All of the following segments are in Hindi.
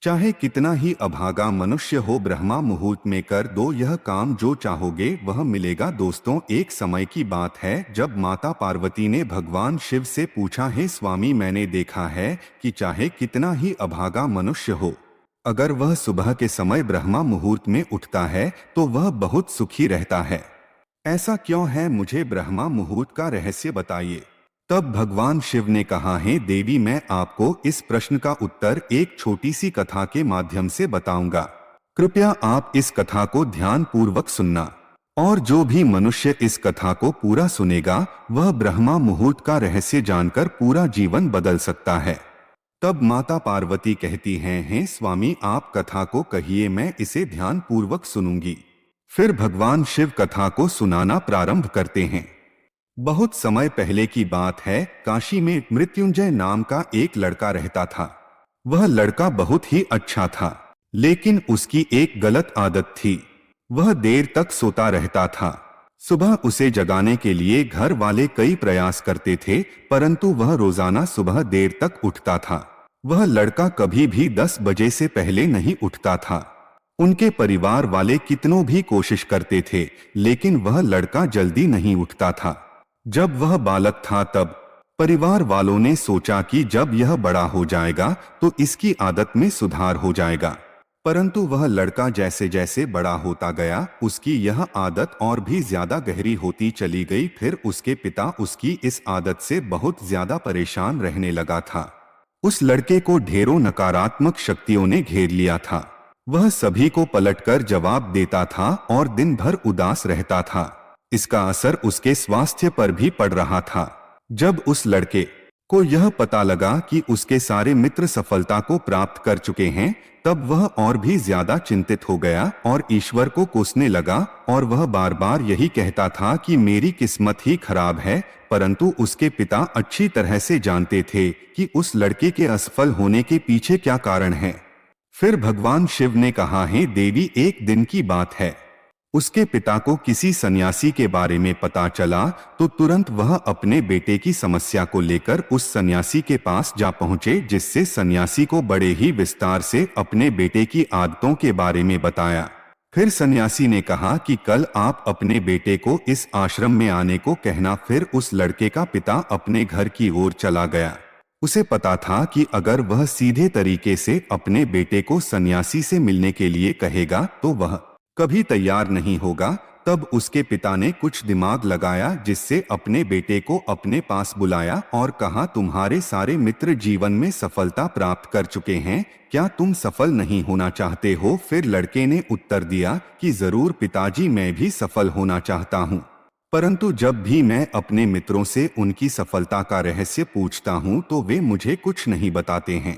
चाहे कितना ही अभागा मनुष्य हो, ब्रह्मा मुहूर्त में कर दो यह काम, जो चाहोगे वह मिलेगा। दोस्तों, एक समय की बात है जब माता पार्वती ने भगवान शिव से पूछा, हे स्वामी, मैंने देखा है कि चाहे कितना ही अभागा मनुष्य हो, अगर वह सुबह के समय ब्रह्मा मुहूर्त में उठता है तो वह बहुत सुखी रहता है। ऐसा क्यों है, मुझे ब्रह्मा मुहूर्त का रहस्य बताइए। तब भगवान शिव ने कहा, है देवी, मैं आपको इस प्रश्न का उत्तर एक छोटी सी कथा के माध्यम से बताऊंगा। कृपया आप इस कथा को ध्यान पूर्वक सुनना, और जो भी मनुष्य इस कथा को पूरा सुनेगा वह ब्रह्मा मुहूर्त का रहस्य जानकर पूरा जीवन बदल सकता है। तब माता पार्वती कहती हैं, हे स्वामी, आप कथा को कहिए, मैं इसे ध्यान पूर्वक सुनूंगी। फिर भगवान शिव कथा को सुनाना प्रारंभ करते हैं। बहुत समय पहले की बात है, काशी में मृत्युंजय नाम का एक लड़का रहता था। वह लड़का बहुत ही अच्छा था, लेकिन उसकी एक गलत आदत थी। वह देर तक सोता रहता था। सुबह उसे जगाने के लिए घर वाले कई प्रयास करते थे, परंतु वह रोजाना सुबह देर तक उठता था। वह लड़का कभी भी 10 बजे से पहले नहीं उठता था। उनके परिवार वाले कितनों भी कोशिश करते थे, लेकिन वह लड़का जल्दी नहीं उठता था। जब वह बालक था तब परिवार वालों ने सोचा कि जब यह बड़ा हो जाएगा तो इसकी आदत में सुधार हो जाएगा। परंतु वह लड़का जैसे जैसे बड़ा होता गया, उसकी यह आदत और भी ज्यादा गहरी होती चली गई। फिर उसके पिता उसकी इस आदत से बहुत ज्यादा परेशान रहने लगा था। उस लड़के को ढेरों नकारात्मक शक्तियों ने घेर लिया था। वह सभी को पलटकर जवाब देता था और दिन भर उदास रहता था। इसका असर उसके स्वास्थ्य पर भी पड़ रहा था। जब उस लड़के को यह पता लगा कि उसके सारे मित्र सफलता को प्राप्त कर चुके हैं, तब वह और भी ज्यादा चिंतित हो गया और ईश्वर को कोसने लगा। और वह बार बार यही कहता था कि मेरी किस्मत ही खराब है। परंतु उसके पिता अच्छी तरह से जानते थे कि उस लड़के के असफल होने के पीछे क्या कारण है। फिर भगवान शिव ने कहा, है देवी, एक दिन की बात है, उसके पिता को किसी सन्यासी के बारे में पता चला तो तुरंत वह अपने बेटे की समस्या को लेकर उस सन्यासी के पास जा पहुंचे, जिससे सन्यासी को बड़े ही विस्तार से अपने बेटे की आदतों के बारे में बताया। फिर सन्यासी ने कहा कि कल आप अपने बेटे को इस आश्रम में आने को कहना। फिर उस लड़के का पिता अपने घर की ओर चला गया। उसे पता था कि अगर वह सीधे तरीके से अपने बेटे को सन्यासी से मिलने के लिए कहेगा तो वह कभी तैयार नहीं होगा। तब उसके पिता ने कुछ दिमाग लगाया, जिससे अपने बेटे को अपने पास बुलाया और कहा, तुम्हारे सारे मित्र जीवन में सफलता प्राप्त कर चुके हैं, क्या तुम सफल नहीं होना चाहते हो? फिर लड़के ने उत्तर दिया कि जरूर पिताजी, मैं भी सफल होना चाहता हूँ, परंतु जब भी मैं अपने मित्रों से उनकी सफलता का रहस्य पूछता हूँ तो वे मुझे कुछ नहीं बताते हैं।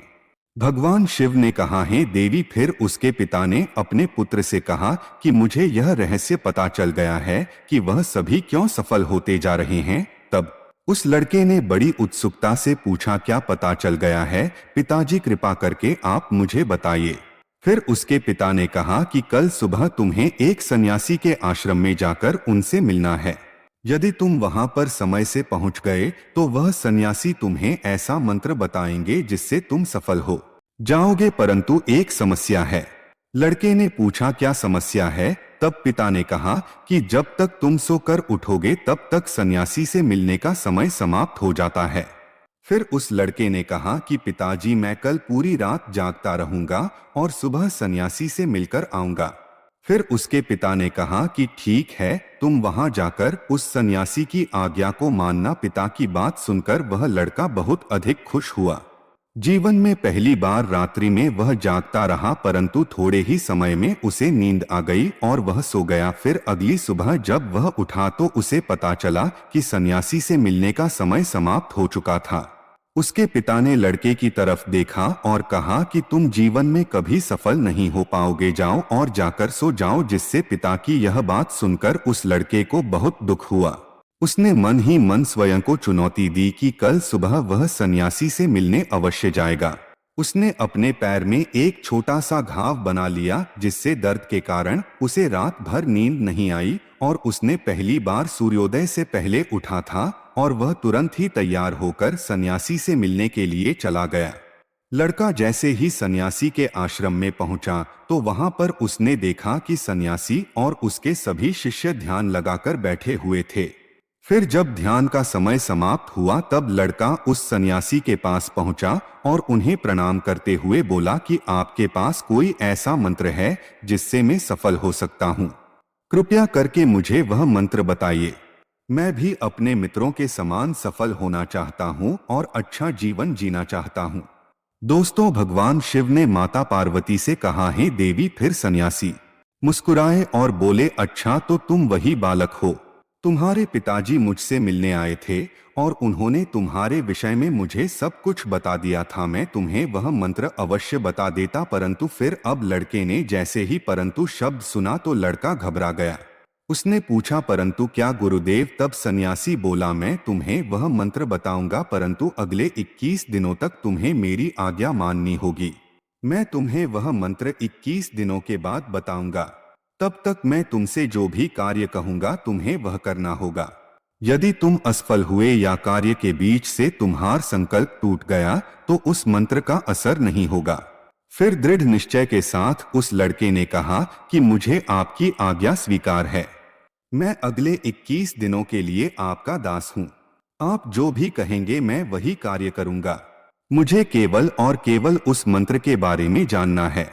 भगवान शिव ने कहा, है देवी। फिर उसके पिता ने अपने पुत्र से कहा कि मुझे यह रहस्य पता चल गया है कि वह सभी क्यों सफल होते जा रहे हैं। तब उस लड़के ने बड़ी उत्सुकता से पूछा, क्या पता चल गया है पिताजी? कृपा करके आप मुझे बताइए। फिर उसके पिता ने कहा कि कल सुबह तुम्हें एक सन्यासी के आश्रम में जाकर उनसे मिलना है। यदि तुम वहां पर समय से पहुंच गए तो वह सन्यासी तुम्हें ऐसा मंत्र बताएंगे जिससे तुम सफल हो जाओगे, परंतु एक समस्या है। लड़के ने पूछा, क्या समस्या है? तब पिता ने कहा कि जब तक तुम सोकर उठोगे तब तक सन्यासी से मिलने का समय समाप्त हो जाता है। फिर उस लड़के ने कहा कि पिताजी, मैं कल पूरी रात जागता रहूंगा और सुबह सन्यासी से मिलकर आऊंगा। फिर उसके पिता ने कहा कि ठीक है, तुम वहां जाकर उस सन्यासी की आज्ञा को मानना। पिता की बात सुनकर वह लड़का बहुत अधिक खुश हुआ। जीवन में पहली बार रात्रि में वह जागता रहा, परंतु थोड़े ही समय में उसे नींद आ गई और वह सो गया। फिर अगली सुबह जब वह उठा तो उसे पता चला कि सन्यासी से मिलने का समय समाप्त हो चुका था। उसके पिता ने लड़के की तरफ देखा और कहा कि तुम जीवन में कभी सफल नहीं हो पाओगे, जाओ और जाकर सो जाओ। जिससे पिता की यह बात सुनकर उस लड़के को बहुत दुख हुआ। उसने मन ही मन स्वयं को चुनौती दी कि कल सुबह वह सन्यासी से मिलने अवश्य जाएगा। उसने अपने पैर में एक छोटा सा घाव बना लिया, जिससे दर्द के कारण उसे रात भर नींद नहीं आई। और उसने पहली बार सूर्योदय से पहले उठा था और वह तुरंत ही तैयार होकर सन्यासी से मिलने के लिए चला गया। लड़का जैसे ही सन्यासी के आश्रम में पहुंचा तो वहां पर उसने देखा कि सन्यासी और उसके सभी शिष्य ध्यान लगाकर बैठे हुए थे। फिर जब ध्यान का समय समाप्त हुआ तब लड़का उस सन्यासी के पास पहुंचा और उन्हें प्रणाम करते हुए बोला कि आपके पास कोई ऐसा मंत्र है जिससे मैं सफल हो सकता हूं? कृपया करके मुझे वह मंत्र बताइए। मैं भी अपने मित्रों के समान सफल होना चाहता हूं और अच्छा जीवन जीना चाहता हूं। दोस्तों, भगवान शिव ने माता पार्वती से कहा, हे देवी। फिर सन्यासी मुस्कुराए और बोले, अच्छा तो तुम वही बालक हो। तुम्हारे पिताजी मुझसे मिलने आए थे और उन्होंने तुम्हारे विषय में मुझे सब कुछ बता दिया था। मैं तुम्हें वह मंत्र अवश्य बता देता, परंतु फिर अब लड़के ने जैसे ही परंतु शब्द सुना तो लड़का घबरा गया। उसने पूछा, परंतु क्या गुरुदेव? तब सन्यासी बोला, मैं तुम्हें वह मंत्र बताऊंगा, परंतु अगले 21 दिनों तक तुम्हें मेरी आज्ञा माननी होगी। मैं तुम्हें वह मंत्र 21 दिनों के बाद बताऊंगा। तब तक मैं तुमसे जो भी कार्य कहूंगा तुम्हें वह करना होगा। यदि तुम असफल हुए या कार्य के बीच से तुम्हारा संकल्प टूट गया तो उस मंत्र का असर नहीं होगा। फिर दृढ़ निश्चय के साथ उस लड़के ने कहा कि मुझे आपकी आज्ञा स्वीकार है। मैं अगले 21 दिनों के लिए आपका दास हूं। आप जो भी कहेंगे मैं वही कार्य करूंगा। मुझे केवल और केवल उस मंत्र के बारे में जानना है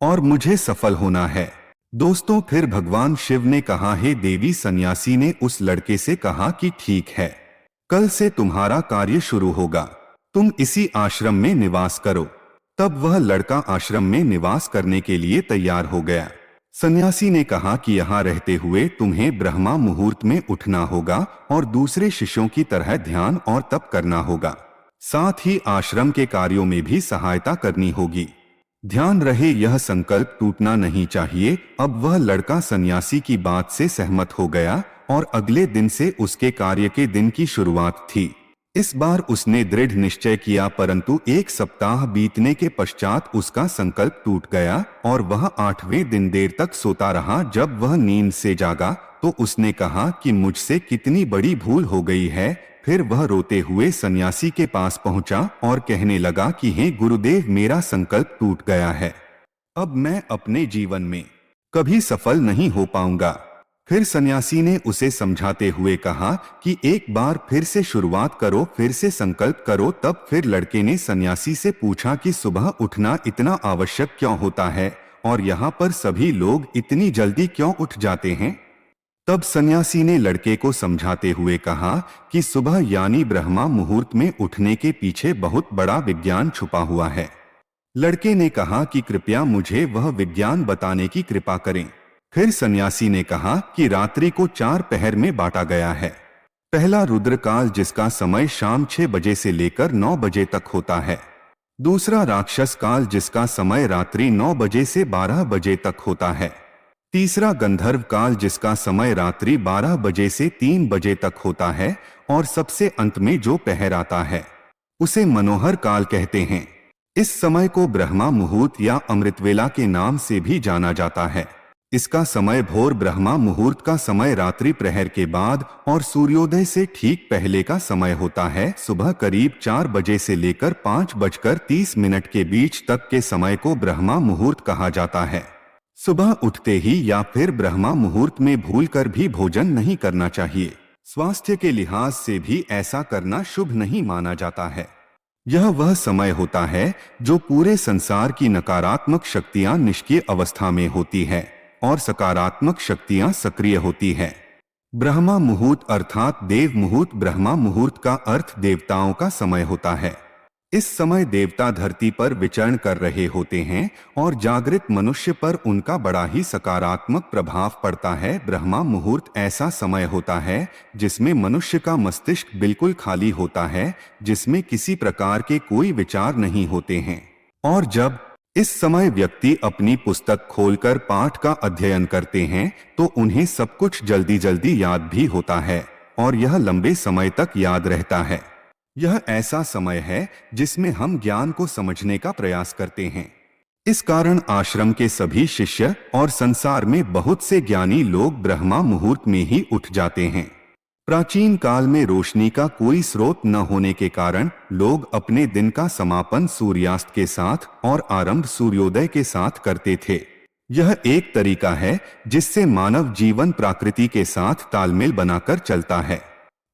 और मुझे सफल होना है। दोस्तों, फिर भगवान शिव ने कहा, हे देवी। सन्यासी ने उस लड़के से कहा कि ठीक है, कल से तुम्हारा कार्य शुरू होगा। तुम इसी आश्रम में निवास करो। तब वह लड़का आश्रम में निवास करने के लिए तैयार हो गया। सन्यासी ने कहा कि यहाँ रहते हुए तुम्हें ब्रह्मा मुहूर्त में उठना होगा और दूसरे शिष्यों की तरह ध्यान और तप करना होगा। साथ ही आश्रम के कार्यों में भी सहायता करनी होगी। ध्यान रहे, यह संकल्प टूटना नहीं चाहिए। अब वह लड़का सन्यासी की बात से सहमत हो गया और अगले दिन से उसके कार्य के दिन की शुरुआत थी। इस बार उसने दृढ़ निश्चय किया, परंतु 1 सप्ताह बीतने के पश्चात उसका संकल्प टूट गया और वह 8वें दिन देर तक सोता रहा। जब वह नींद से जागा तो उसने कहा कि मुझसे कितनी बड़ी भूल हो गई है। फिर वह रोते हुए सन्यासी के पास पहुंचा और कहने लगा कि हे गुरुदेव, मेरा संकल्प टूट गया है। अब मैं अपने जीवन में कभी सफल नहीं हो पाऊंगा। फिर सन्यासी ने उसे समझाते हुए कहा कि एक बार फिर से शुरुआत करो, फिर से संकल्प करो। तब फिर लड़के ने सन्यासी से पूछा कि सुबह उठना इतना आवश्यक क्यों होता है और यहाँ पर सभी लोग इतनी जल्दी क्यों उठ जाते हैं? तब सन्यासी ने लड़के को समझाते हुए कहा कि सुबह यानी ब्रह्मा मुहूर्त में उठने के पीछे बहुत बड़ा विज्ञान छुपा हुआ है। लड़के ने कहा कि कृपया मुझे वह विज्ञान बताने की कृपा करें। फिर सन्यासी ने कहा कि रात्रि को 4 पहर में बांटा गया है। पहला रुद्रकाल, जिसका समय शाम 6 बजे से लेकर 9 बजे तक होता है। दूसरा राक्षस काल, जिसका समय रात्रि 9 बजे से 12 बजे तक होता है। तीसरा गंधर्व काल, जिसका समय रात्रि 12 बजे से 3 बजे तक होता है। और सबसे अंत में जो पहर आता है उसे मनोहर काल कहते हैं। इस समय को ब्रह्मा मुहूर्त या अमृतवेला के नाम से भी जाना जाता है। इसका समय भोर ब्रह्मा मुहूर्त का समय रात्रि प्रहर के बाद और सूर्योदय से ठीक पहले का समय होता है। सुबह करीब 4 बजे से लेकर 5:30 के बीच तक के समय को ब्रह्मा मुहूर्त कहा जाता है। सुबह उठते ही या फिर ब्रह्मा मुहूर्त में भूलकर भी भोजन नहीं करना चाहिए। स्वास्थ्य के लिहाज से भी ऐसा करना शुभ नहीं माना जाता है। यह वह समय होता है जो पूरे संसार की नकारात्मक शक्तियां निष्क्रिय अवस्था में होती है और सकारात्मक शक्तियां सक्रिय होती है। ब्रह्मा मुहूर्त अर्थात देव मुहूर्त, ब्रह्मा मुहूर्त का अर्थ देवताओं का समय होता है। इस समय देवता धरती पर विचरण कर रहे होते हैं और जागृत मनुष्य पर उनका बड़ा ही सकारात्मक प्रभाव पड़ता है। ब्रह्मा मुहूर्त ऐसा समय होता है जिसमें मनुष्य का मस्तिष्क बिल्कुल खाली होता है, जिसमें किसी प्रकार के कोई विचार नहीं होते हैं। और जब इस समय व्यक्ति अपनी पुस्तक खोलकर पाठ का अध्ययन करते हैं तो उन्हें सब कुछ जल्दी जल्दी याद भी होता है और यह लंबे समय तक याद रहता है। यह ऐसा समय है जिसमें हम ज्ञान को समझने का प्रयास करते हैं। इस कारण आश्रम के सभी शिष्य और संसार में बहुत से ज्ञानी लोग ब्रह्मा मुहूर्त में ही उठ जाते हैं। प्राचीन काल में रोशनी का कोई स्रोत न होने के कारण लोग अपने दिन का समापन सूर्यास्त के साथ और आरंभ सूर्योदय के साथ करते थे। यह एक तरीका है जिससे मानव जीवन प्रकृति के साथ तालमेल बनाकर चलता है।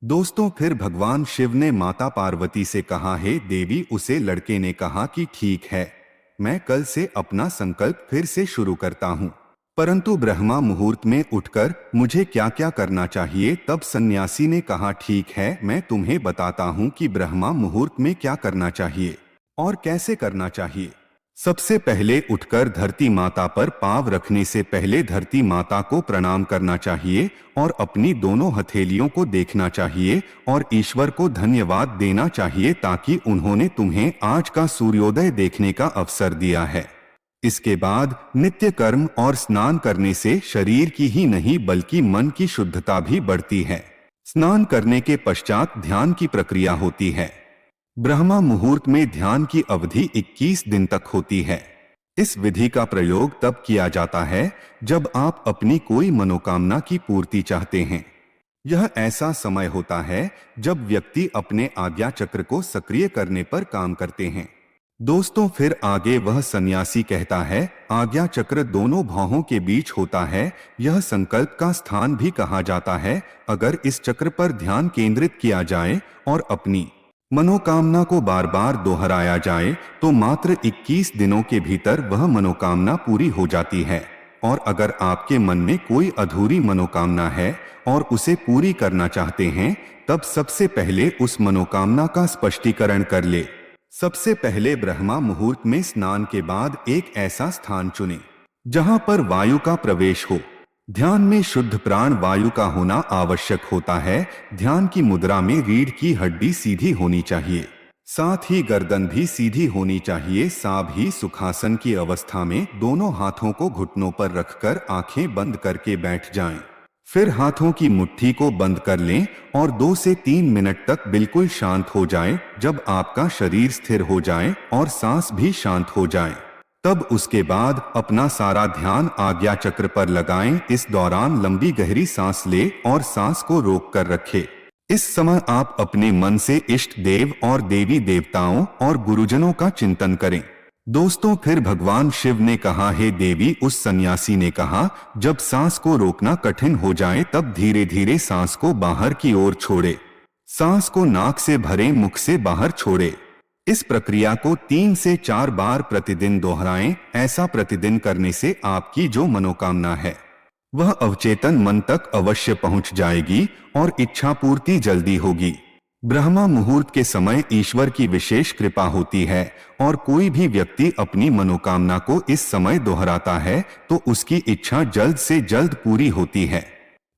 दोस्तों, फिर भगवान शिव ने माता पार्वती से कहा, हे देवी। उसे लड़के ने कहा कि ठीक है, मैं कल से अपना संकल्प फिर से शुरू करता हूँ, परंतु ब्रह्मा मुहूर्त में उठकर मुझे क्या क्या करना चाहिए। तब सन्यासी ने कहा, ठीक है, मैं तुम्हें बताता हूँ कि ब्रह्मा मुहूर्त में क्या करना चाहिए और कैसे करना चाहिए। सबसे पहले उठकर धरती माता पर पांव रखने से पहले धरती माता को प्रणाम करना चाहिए और अपनी दोनों हथेलियों को देखना चाहिए और ईश्वर को धन्यवाद देना चाहिए ताकि उन्होंने तुम्हें आज का सूर्योदय देखने का अवसर दिया है। इसके बाद नित्य कर्म और स्नान करने से शरीर की ही नहीं बल्कि मन की शुद्धता भी बढ़ती है। स्नान करने के पश्चात ध्यान की प्रक्रिया होती है। ब्रह्मा मुहूर्त में ध्यान की अवधि 21 दिन तक होती है। इस विधि का प्रयोग तब किया जाता है जब आप अपनी कोई मनोकामना की पूर्ति चाहते हैं। यह ऐसा समय होता है जब व्यक्ति अपने आज्ञा चक्र को सक्रिय करने पर काम करते हैं। दोस्तों, फिर आगे वह सन्यासी कहता है, आज्ञा चक्र दोनों भौहों के बीच होता है। यह संकल्प का स्थान भी कहा जाता है। अगर इस चक्र पर ध्यान केंद्रित किया जाए और अपनी मनोकामना को बार बार दोहराया जाए तो मात्र 21 दिनों के भीतर वह मनोकामना पूरी हो जाती है। और अगर आपके मन में कोई अधूरी मनोकामना है और उसे पूरी करना चाहते हैं, तब सबसे पहले उस मनोकामना का स्पष्टीकरण कर ले। सबसे पहले ब्रह्मा मुहूर्त में स्नान के बाद एक ऐसा स्थान चुनें जहां पर वायु का प्रवेश हो। ध्यान में शुद्ध प्राण वायु का होना आवश्यक होता है। ध्यान की मुद्रा में रीढ़ की हड्डी सीधी होनी चाहिए, साथ ही गर्दन भी सीधी होनी चाहिए। साथ ही सुखासन की अवस्था में दोनों हाथों को घुटनों पर रखकर आंखें बंद करके बैठ जाएं। फिर हाथों की मुट्ठी को बंद कर लें और 2 से 3 मिनट तक बिल्कुल शांत हो जाएं। जब आपका शरीर स्थिर हो जाए और सांस भी शांत हो जाए, तब उसके बाद अपना सारा ध्यान आज्ञा चक्र पर लगाएं। इस दौरान लंबी गहरी सांस ले और सांस को रोक कर रखें। इस समय आप अपने मन से इष्ट देव और देवी देवताओं और गुरुजनों का चिंतन करें। दोस्तों, फिर भगवान शिव ने कहा, हे देवी। उस सन्यासी ने कहा, जब सांस को रोकना कठिन हो जाए तब धीरे धीरे सांस को बाहर की ओर छोड़े। सांस को नाक से भरे, मुख से बाहर छोड़े। इस प्रक्रिया को 3 से 4 बार प्रतिदिन दोहराएं। ऐसा प्रतिदिन करने से आपकी जो मनोकामना है वह अवचेतन मन तक अवश्य पहुंच जाएगी और इच्छा पूर्ति जल्दी होगी। ब्रह्मा मुहूर्त के समय ईश्वर की विशेष कृपा होती है और कोई भी व्यक्ति अपनी मनोकामना को इस समय दोहराता है तो उसकी इच्छा जल्द से जल्द पूरी होती है।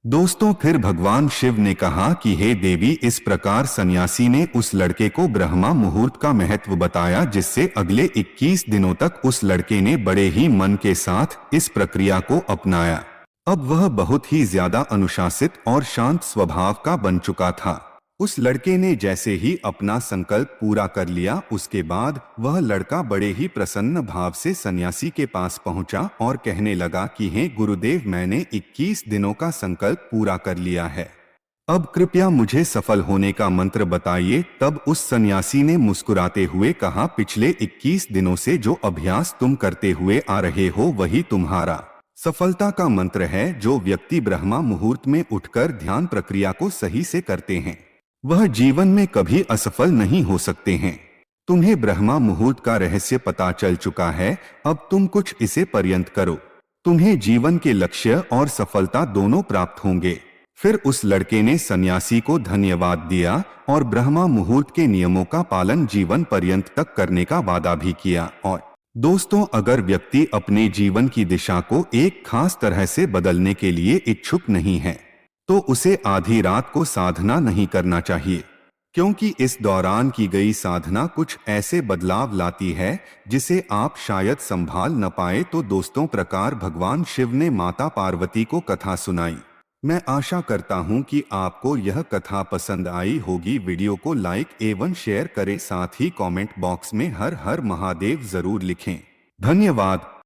दोस्तों, फिर भगवान शिव ने कहा कि हे देवी। इस प्रकार सन्यासी ने उस लड़के को ब्रह्मा मुहूर्त का महत्व बताया, जिससे अगले 21 दिनों तक उस लड़के ने बड़े ही मन के साथ इस प्रक्रिया को अपनाया। अब वह बहुत ही ज्यादा अनुशासित और शांत स्वभाव का बन चुका था। उस लड़के ने जैसे ही अपना संकल्प पूरा कर लिया, उसके बाद वह लड़का बड़े ही प्रसन्न भाव से सन्यासी के पास पहुंचा और कहने लगा कि हे गुरुदेव, मैंने 21 दिनों का संकल्प पूरा कर लिया है। अब कृपया मुझे सफल होने का मंत्र बताइए। तब उस सन्यासी ने मुस्कुराते हुए कहा, पिछले 21 दिनों से जो अभ्यास तुम करते हुए आ रहे हो वही तुम्हारा सफलता का मंत्र है। जो व्यक्ति ब्रह्मा मुहूर्त में उठकर ध्यान प्रक्रिया को सही से करते हैं वह जीवन में कभी असफल नहीं हो सकते हैं। तुम्हें ब्रह्मा मुहूर्त का रहस्य पता चल चुका है। अब तुम कुछ इसे पर्यंत करो, तुम्हें जीवन के लक्ष्य और सफलता दोनों प्राप्त होंगे। फिर उस लड़के ने सन्यासी को धन्यवाद दिया और ब्रह्मा मुहूर्त के नियमों का पालन जीवन पर्यंत तक करने का वादा भी किया। और दोस्तों, अगर व्यक्ति अपने जीवन की दिशा को एक खास तरह से बदलने के लिए इच्छुक नहीं है तो उसे आधी रात को साधना नहीं करना चाहिए, क्योंकि इस दौरान की गई साधना कुछ ऐसे बदलाव लाती है जिसे आप शायद संभाल न पाए। तो दोस्तों, प्रकार भगवान शिव ने माता पार्वती को कथा सुनाई। मैं आशा करता हूं कि आपको यह कथा पसंद आई होगी। वीडियो को लाइक एवं शेयर करें, साथ ही कमेंट बॉक्स में हर हर महादेव जरूर लिखें। धन्यवाद।